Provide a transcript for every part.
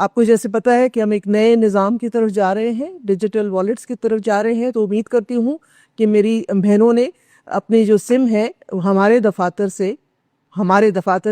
آپ کو جیسے پتہ ہے کہ ہم ایک نئے نظام کی طرف جا رہے ہیں، ڈیجیٹل والیٹس کی طرف جا رہے ہیں، تو امید کرتی ہوں کہ میری بہنوں نے اپنی جو سم ہے ہمارے دفاتر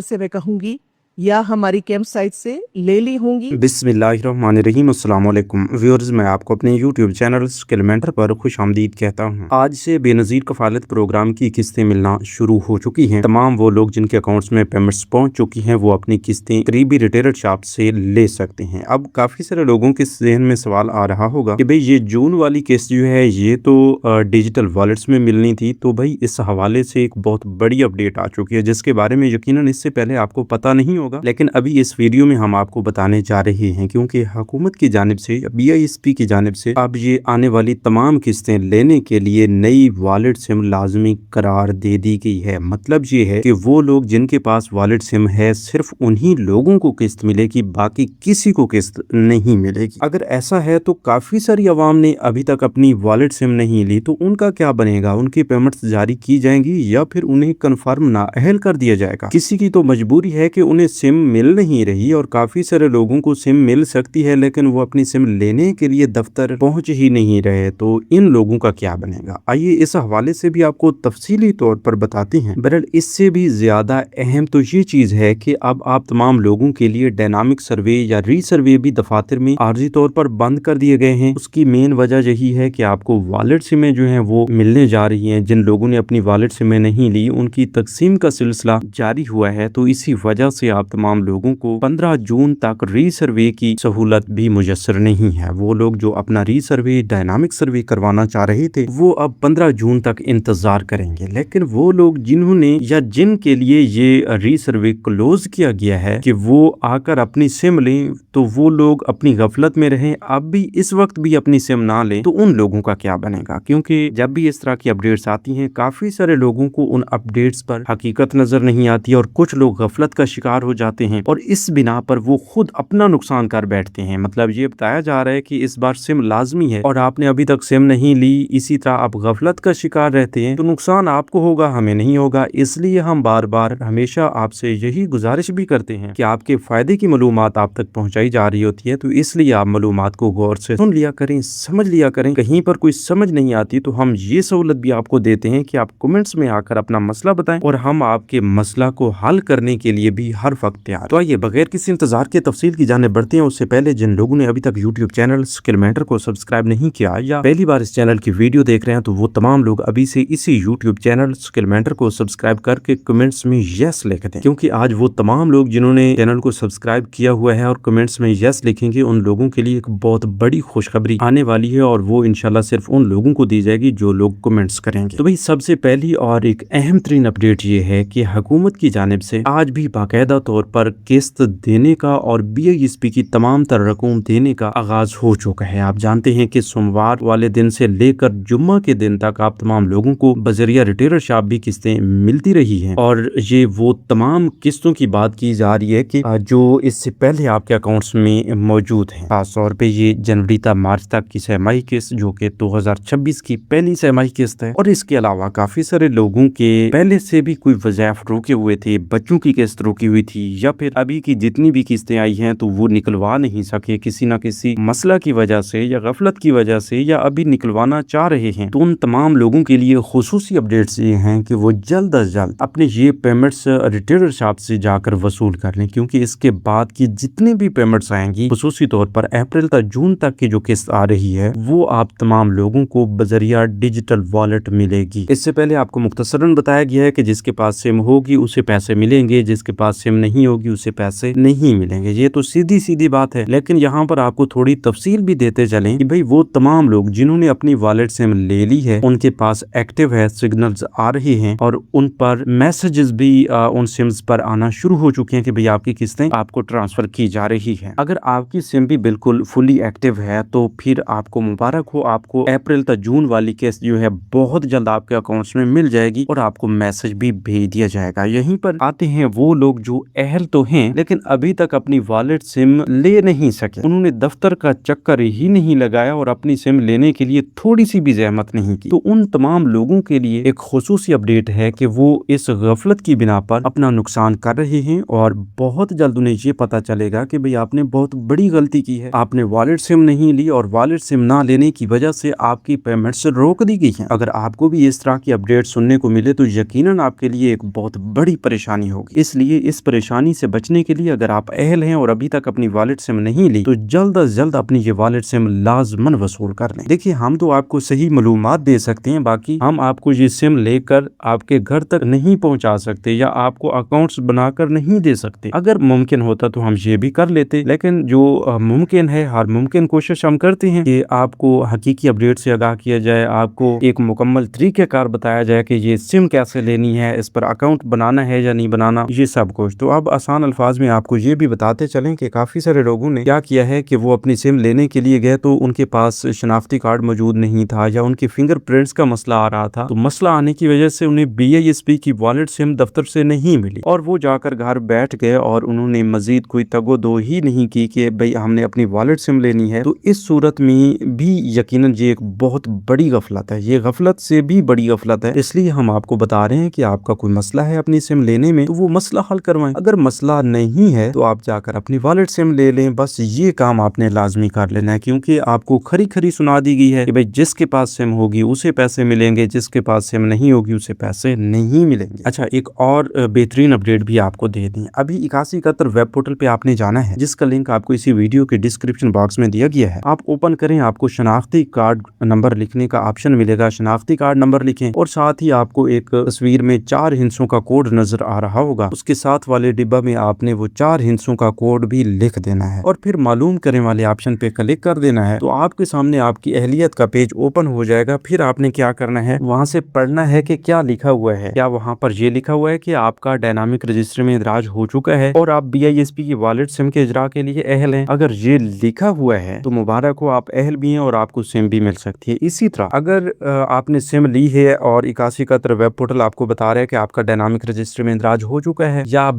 سے میں کہوں گی یا ہماری کیمپ سائٹ سے لے لی ہوں گی۔ بسم اللہ الرحمن الرحیم۔ السلام علیکم ویورز، میں آپ کو اپنے یوٹیوب چینل اسکل مینٹر پر خوش آمدید کہتا ہوں۔ آج سے بے نظیر کفالت پروگرام کی قسطیں ملنا شروع ہو چکی ہیں۔ تمام وہ لوگ جن کے اکاؤنٹس میں پیمنٹس پہنچ چکی ہیں وہ اپنی قسطیں قریبی ریٹیلر شاپ سے لے سکتے ہیں۔ اب کافی سارے لوگوں کے ذہن میں سوال آ رہا ہوگا کہ بھئی یہ جون والی قسط جو ہے یہ تو ڈیجیٹل والیٹس میں ملنی تھی، تو بھئی اس حوالے سے ایک بہت بڑی اپڈیٹ آ چکی ہے جس کے بارے میں یقیناً اس سے پہلے آپ کو پتہ نہیں ہوگا، لیکن ابھی اس ویڈیو میں ہم آپ کو بتانے جا رہے ہیں کیونکہ حکومت کی جانب سے BISP کی جانب سے اب یہ آنے والی تمام قسطیں لینے کے لیے نئی والیٹ سم لازمی قرار دے دی گئی ہے۔ مطلب یہ ہے کہ وہ لوگ جن کے پاس والیٹ سم ہے صرف انہی لوگوں کو قسط ملے گی، باقی کسی کو قسط نہیں ملے گی۔ اگر ایسا ہے تو کافی ساری عوام نے ابھی تک اپنی والیٹ سم نہیں لی، تو ان کا کیا بنے گا؟ ان کی پیمنٹس جاری کی جائیں گی یا پھر انہیں کنفرم نااہل کر دیا جائے گا؟ کسی کی تو مجبوری ہے کہ انہیں سم مل نہیں رہی، اور کافی سارے لوگوں کو سم مل سکتی ہے لیکن وہ اپنی سم لینے کے لیے دفتر پہنچ ہی نہیں رہے، تو ان لوگوں کا کیا بنے گا؟ آئیے اس حوالے سے بھی آپ کو تفصیلی طور پر بتاتے ہیں۔ بہرحال اس سے بھی زیادہ اہم تو یہ چیز ہے کہ اب آپ تمام لوگوں کے لیے ڈائنامک سروے یا ری سروے بھی دفاتر میں عارضی طور پر بند کر دیے گئے ہیں۔ اس کی مین وجہ یہی ہے کہ آپ کو والیٹ سمیں جو ہیں وہ ملنے جا رہی ہیں۔ جن لوگوں نے اپنی والیٹ سمیں نہیں لی ان کی تقسیم کا سلسلہ جاری ہوا ہے، تو اسی وجہ سے آپ تمام لوگوں کو 15 جون تک ری سروے کی سہولت بھی میسر نہیں ہے۔ وہ لوگ جو اپنا ری سروے ڈائنامک سروے کروانا چاہ رہے تھے وہ اب 15 جون تک انتظار کریں گے، لیکن وہ لوگ جنہوں نے یا جن کے لیے یہ ری سروے کلوز کیا گیا ہے کہ وہ آ کر اپنی سم لیں، تو وہ لوگ اپنی غفلت میں رہیں، اب بھی اس وقت بھی اپنی سم نہ لیں، تو ان لوگوں کا کیا بنے گا؟ کیونکہ جب بھی اس طرح کی اپڈیٹس آتی ہیں کافی سارے لوگوں کو ان اپڈیٹس پر حقیقت نظر نہیں آتی اور کچھ لوگ غفلت کا شکار ہو جاتے ہیں، اور اس بنا پر وہ خود اپنا نقصان کر بیٹھتے ہیں۔ مطلب یہ بتایا جا رہا ہے کہ اس بار سم لازمی ہے اور آپ نے ابھی تک سم نہیں لی، اسی طرح آپ غفلت کا شکار رہتے ہیں، تو نقصان آپ کو ہوگا، ہمیں نہیں ہوگا۔ اس لیے ہم بار بار ہمیشہ آپ سے یہی گزارش بھی کرتے ہیں کہ آپ کے فائدے کی معلومات آپ تک پہنچائی جا رہی ہوتی ہے، تو اس لیے آپ معلومات کو غور سے سن لیا کریں، سمجھ لیا کریں۔ کہیں پر کوئی سمجھ نہیں آتی تو ہم یہ سہولت بھی آپ کو دیتے ہیں کہ آپ کمنٹس میں آ کر اپنا مسئلہ بتائیں اور ہم آپ کے مسئلہ کو حل کرنے کے لیے بھی ہر وقت تیار۔ تو آئیے بغیر کسی انتظار کے تفصیل کی جانب بڑھتے ہیں۔ اس سے پہلے جن لوگوں نے ابھی تک یوٹیوب چینل اسکل مینٹر کو سبسکرائب نہیں کیا یا پہلی بار اس چینل کی ویڈیو دیکھ رہے ہیں، تو وہ تمام لوگ ابھی سے اسی یوٹیوب چینل اسکل مینٹر کو سبسکرائب کر کے کمنٹس میں یس لکھ دیں، کیونکہ آج وہ تمام لوگ جنہوں نے چینل کو سبسکرائب کیا ہوا ہے اور کمنٹس میں یس لکھیں گے، ان لوگوں کے لیے ایک بہت بڑی خوشخبری آنے والی ہے، اور وہ انشاءاللہ صرف ان لوگوں کو دی جائے گی جو لوگ کمنٹس کریں گے۔ تو بھئی سب سے پہلی اور ایک اہم ترین اپڈیٹ یہ ہے کہ حکومت کی جانب سے آج بھی باقاعدہ طور پر قسط دینے کا اور BISP کی تمام تر رقم دینے کا آغاز ہو چکا ہے۔ آپ جانتے ہیں کہ سوموار والے دن سے لے کر جمعہ کے دن تک آپ تمام لوگوں کو بذریعہ ریٹیلر شاپ بھی قسطیں ملتی رہی ہیں، اور یہ وہ تمام قسطوں کی بات کی جا رہی ہے کہ جو اس سے پہلے آپ کے اکاؤنٹس میں موجود ہیں۔ خاص طور پہ یہ جنوری تا مارچ تک کی سہ-ماہی قسط جو کہ 2026 کی پہلی سہ-ماہی قسط ہے، اور اس کے علاوہ کافی سارے لوگوں کے پہلے سے بھی کوئی وظائف روکے ہوئے تھے، بچوں کی قسط روکی ہوئی تھی، یا پھر ابھی کی جتنی بھی قسطیں آئی ہیں تو وہ نکلوا نہیں سکے کسی نہ کسی مسئلہ کی وجہ سے یا غفلت کی وجہ سے، یا ابھی نکلوانا چاہ رہے ہیں، تو ان تمام لوگوں کے لیے خصوصی اپڈیٹس یہ ہیں کہ وہ جلد از جلد اپنے یہ پیمنٹس ریٹیلر شاپ سے جا کر وصول کر لیں، کیونکہ اس کے بعد کی جتنی بھی پیمنٹس آئیں گی خصوصی طور پر اپریل تا جون تک کی جو قسط آ رہی ہے وہ آپ تمام لوگوں کو بذریعہ ڈیجیٹل والیٹ ملے گی۔ اس سے پہلے آپ کو مختصراً بتایا گیا ہے کہ جس کے پاس سم ہوگی اسے پیسے ملیں گے، جس کے پاس سم نہیں ہوگی اسے پیسے نہیں ملیں گے۔ یہ تو سیدھی بات ہے، لیکن یہاں پر آپ کو تھوڑی تفصیل بھی دیتے چلیں کہ بھئی وہ تمام لوگ جنہوں نے اپنی والیٹ سم لے لی ہے ان کے پاس ایکٹیو ہے، سگنلز آ رہے ہیں، اور ان پر میسجز بھی ان سمز پر آنا شروع ہو چکے ہیں کہ بھئی آپ کی قسطیں آپ کو ٹرانسفر کی جا رہی ہیں۔ اگر آپ کی سم بھی بالکل فلی ایکٹیو ہے تو پھر آپ کو مبارک ہو، آپ کو اپریل تا جون والی قسط جو ہے بہت جلد آپ کے اکاؤنٹس میں مل جائے گی اور آپ کو میسج بھی بھیج دیا جائے گا۔ یہیں پر آتے ہیں وہ لوگ جو अहल तो हैं लेकिन अभी तक अपनी वॉलेट सिम ले नहीं सके। उन्होंने दफ्तर का चक्कर ही नहीं लगाया और अपनी सिम लेने के लिए थोड़ी सी भी जहमत नहीं की। तो उन तमाम लोगों के लिए एक खुसूसी अपडेट है कि वो इस गफलत की बिना पर अपना नुकसान कर रहे हैं और बहुत जल्द उन्हें ये पता चलेगा कि भाई आपने बहुत बड़ी गलती की है, आपने वॉलेट सिम नहीं ली और वॉलेट सिम ना लेने की वजह से आपकी पेमेंट्स रोक दी गई हैं। अगर आपको भी इस तरह की अपडेट सुनने को मिले तो यकीनन आपके लिए एक बहुत बड़ी परेशानी होगी। इसलिए इस परेशानी से बचने के लिए अगर आप अहल हैं और अभी तक अपनी वॉलेट सिम नहीं ली तो जल्द अज जल्द अपनी ये वॉलेट सिम लाजमन वसूल कर लें। देखिए हम तो आपको सही मालूमात दे सकते हैं, बाकी हम आपको ये सिम लेकर आपके घर तक नहीं पहुंचा सकते या आपको अकाउंट्स बनाकर नहीं दे सकते। अगर मुमकिन होता तो हम ये भी कर लेते, लेकिन जो मुमकिन है हर मुमकिन कोशिश हम करते हैं कि आपको हकीकी अपडेट से आगाह किया जाए, आपको एक मुकम्मल तरीक़ेकार बताया जाए कि ये सिम कैसे लेनी है, इस पर अकाउंट बनाना है या नहीं बनाना, ये सब कुछ। तो अब आसान अल्फाज में आपको ये भी बताते चलें कि काफ़ी सारे लोगों ने क्या किया है कि वो अपनी सिम लेने के लिए गए तो उनके पास शनाख्ती कार्ड मौजूद नहीं था या उनके फिंगरप्रिंट्स का मसला आ रहा था। तो मसला आने की वजह से उन्हें BISP की वॉलेट सिम दफ्तर से नहीं मिली और वो जाकर घर बैठ गए और उन्होंने मजीद कोई तगो-दो ही नहीं की कि भाई हमने अपनी वॉलेट सिम लेनी है। तो इस सूरत में भी यकीनन ये एक बहुत बड़ी गफलत है, ये गफलत से भी बड़ी गफलत है। इसलिए हम आपको बता रहे हैं कि आपका कोई मसला है अपनी सिम लेने में तो वो मसला हल करवाएं। अगर मसला नहीं है तो आप जाकर अपनी वॉलेट सिम ले लें, बस ये काम आपने लाजमी कर लेना है, क्योंकि आपको खरी खरी सुना दी गई है कि भाई जिसके पास सिम होगी उसे पैसे मिलेंगे, जिसके पास सिम नहीं होगी उसे पैसे नहीं मिलेंगे। अच्छा, एक और बेहतरीन अपडेट भी आपको दे दें। अभी 8171 वेब पोर्टल पे आपने जाना है, जिसका लिंक आपको इसी वीडियो के डिस्क्रिप्शन बॉक्स में दिया गया है। आप ओपन करें, आपको शनाख्ती कार्ड नंबर लिखने का ऑप्शन मिलेगा, शनाख्ती कार्ड नंबर लिखें और साथ ही आपको एक तस्वीर में 4 हिंसों का कोड नजर आ रहा होगा। उसके साथ वाले डिब्बा में आपने वो 4 हिंसों का कोड भी लिख देना है और फिर मालूम करें वाले ऑप्शन पे क्लिक कर देना है। तो आपके सामने आपकी अहलियत का पेज ओपन हो जाएगा। फिर आपने क्या करना है, वहां से पढ़ना है कि क्या लिखा हुआ है। क्या वहां पर ये लिखा हुआ है कि आपका डायनामिक रजिस्टर में इदराज हो चुका है और आप BISP की वॉलेट सिम के इजरा के लिए अहल हैं। अगर ये लिखा हुआ है तो मुबारक हो, आप अहल भी हैं और आपको सिम भी मिल सकती है। इसी तरह अगर आपने सिम ली है और 8171 वेब पोर्टल आपको बता रहा है कि आपका डायनामिक रजिस्टर में इंदराज हो चुका है या आप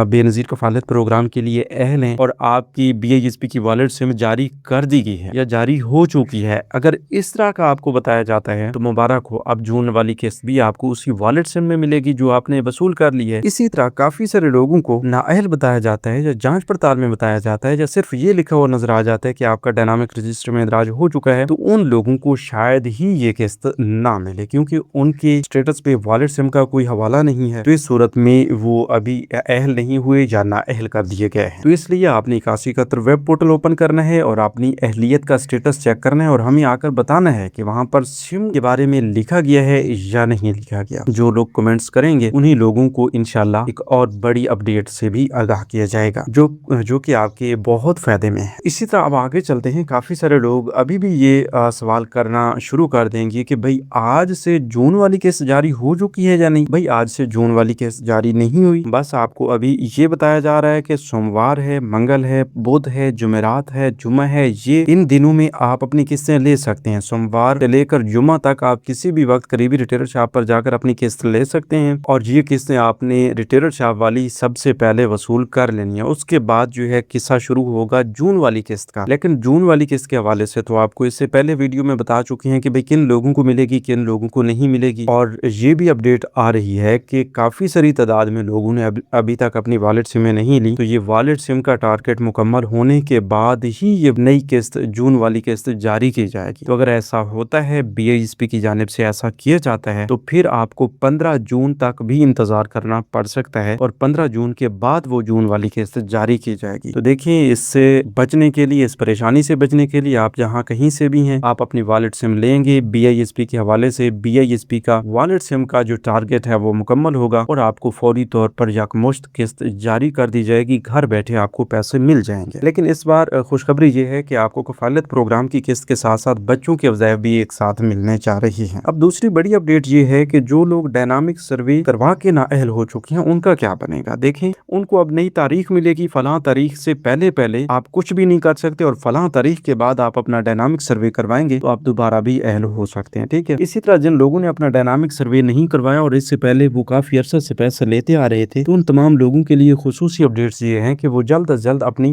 बेनजीर कफालत प्रोग्राम के लिए अहल हैं और आपकी BISP की वॉलेट सिम जारी कर दी गई है या जारी हो चुकी है, अगर इस तरह का आपको बताया जाता है तो मुबारक हो, अब जून वाली किस्त भी आपको उसी वॉलेट सिम में मिलेगी जो आपने वसूल कर ली है। इसी तरह काफी सारे लोगों को नाअहल बताया जाता है या जांच पड़ताल में बताया जाता है या सिर्फ ये लिखा हुआ नजर आ जाता है कि आपका डायनामिक रजिस्टर में इंदराज हो चुका है, तो उन लोगों को शायद ही ये किस्त ना मिले क्योंकि उनके स्टेटस पे वॉलेट सिम का कोई हवाला नहीं है। तो इस सूरत में वो अभी अहल नहीं हुए या ना अहल कर दिए गए हैं। तो इसलिए आपने 8171 वेब पोर्टल ओपन करना है और अपनी अहलियत का स्टेटस चेक करना है और हमें आकर बताना है कि वहां पर सिम के बारे में लिखा गया है या नहीं लिखा गया। जो लोग कमेंट्स करेंगे उन्हीं लोगों को इंशाल्लाह एक और बड़ी अपडेट से भी आगाह किया जाएगा जो कि आपके बहुत फायदे में है। इसी तरह अब आगे चलते हैं। काफी सारे लोग अभी भी ये सवाल करना शुरू कर देंगे कि भाई आज से जून वाली किस्त जारी हो चुकी है या नहीं। भाई आज से जून वाली किस्त जारी नहीं हुई, बस आपको अभी ये बताया जा रहा है कि सोमवार है, मंगल है, बुध है, जुमेरात है, जुमा है, ये इन दिनों में आप अपनी किस्तें ले सकते हैं। सोमवार से लेकर जुमा तक आप किसी भी वक्त करीबी रिटेलर शॉप पर जाकर अपनी किस्त ले सकते हैं और ये किस्तें आपने रिटेलर शॉप वाली सबसे पहले वसूल कर लेनी है। उसके बाद जो है किस्सा शुरू होगा जून वाली किस्त का। लेकिन जून वाली किस्त के हवाले से तो आपको इससे पहले वीडियो में बता चुके हैं कि भाई किन लोगों को मिलेगी, किन लोगों को नहीं मिलेगी। और ये भी अपडेट आ रही है कि काफी सारी तादाद में लोगों ने अभी तक अपनी वॉलेट सिम नहीं ली, तो ये वॉलेट सिम का टारगेट मुकम्मल होने के बाद ही ये नई किस्त जून वाली किस्त जारी की जाएगी। तो अगर ऐसा होता है, BISP की जानिब से ऐसा किया जाता है, तो फिर आपको 15 जून तक भी इंतजार करना पड़ सकता है और 15 जून के बाद वो जून वाली किस्त जारी की जाएगी। तो देखिए, इससे बचने के लिए, इस परेशानी से बचने के लिए आप जहाँ कहीं से भी हैं, आप अपनी वॉलेट सिम लेंगे BISP के हवाले से। BISP का वॉलेट सिम का जो टारगेट है वो मुकम्मल होगा और आपको फौरी तौर पर यकमुश्त किस्त जारी कर दी जाएगी। घर बैठे आपको पैसे मिल जाएंगे। लेकिन इस बार खुशखबरी ये है कि आपको कफालत प्रोग्राम की किस्त के साथ साथ बच्चों के वज़ाइफ भी एक साथ मिलने जा रही हैं। अब दूसरी बड़ी अपडेट ये है कि जो लोग डायनामिक सर्वे करवा के नाअहल हो चुके हैं उनका क्या बनेगा। देखें, उनको अब नई तारीख मिलेगी। फलां तारीख से पहले आप कुछ भी नहीं कर सकते और फलां तारीख के बाद आप अपना डायनामिक सर्वे करवाएंगे तो आप दोबारा भी अहल हो सकते हैं। ठीक है। इसी तरह जिन लोगों ने अपना डायनामिक सर्वे नहीं करवाया और इससे पहले वो काफी अरसे से पैसे लेते आ रहे थे, तो उन तमाम लोगों के लिए खुसूसी अपडेट्स ये हैं कि वो जल्द अज जल्द अपनी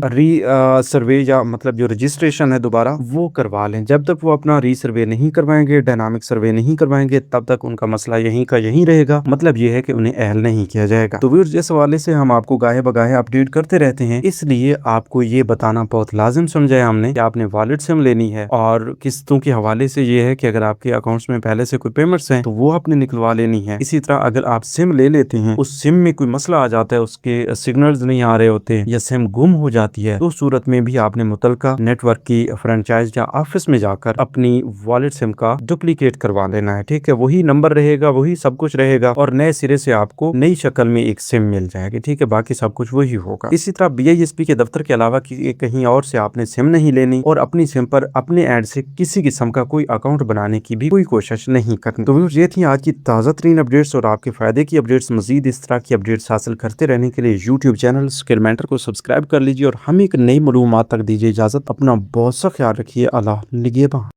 सर्वे या मतलब जो रजिस्ट्रेशन है दोबारा वो करवा लें। जब तक वो अपना सर्वे नहीं करवाएंगे, डायनामिक सर्वे नहीं करवाएंगे, तब तक उनका मसला यहीं का यहीं रहेगा। मतलब ये है कि उन्हें अहल नहीं किया जाएगा। तो व्यूअर्स, इस हवाले से हम आपको गाहे बगाहे अपडेट करते रहते हैं, इसलिए आपको ये बताना बहुत लाजिम समझा हमने कि आपने वॉलेट सिम लेनी है। और किस्तों के हवाले से ये है कि अगर आपके अकाउंट्स में पहले से कोई पेमेंट्स हैं तो वो आपने निकलवा लेनी है। इसी तरह अगर आप सिम ले लेते हैं, उस सिम में कोई मसला आ जाता है, उसके सिग्नल्स नहीं आ रहे होते या सिम गुम हो जाती है, तो उस सूरत में भी आपने मुतलका नेटवर्क की फ्रेंचाइज या ऑफिस में जाकर अपनी वॉलेट सिम का डुप्लीकेट करवा लेना है। ठीक है, वही नंबर रहेगा, वही सब कुछ रहेगा और नए सिरे से आपको नई शक्ल में एक सिम मिल जाएगी। ठीक है, बाकी सब कुछ वही होगा। इसी तरह BISP के दफ्तर के अलावा कहीं और से आपने सिम नहीं लेनी और अपनी सिम पर अपने एंड से किसी किस्म का कोई अकाउंट बनाने की भी कोई कोशिश नहीं करनी। तो ये थी आज की ताज़ा तरीन अपडेट्स और आपके फायदे की अपडेट्स। मजीद इस तरह की अपडेट्स हासिल करते रहने के लिए यूट्यूब चैनल स्किल मेंटर को सब्सक्राइब कर लीजिए और हमें एक नई मालूमात तक दीजिए इजाजत। अपना बहुत सा ख्याल रखिए। अल्लाह निगहबान।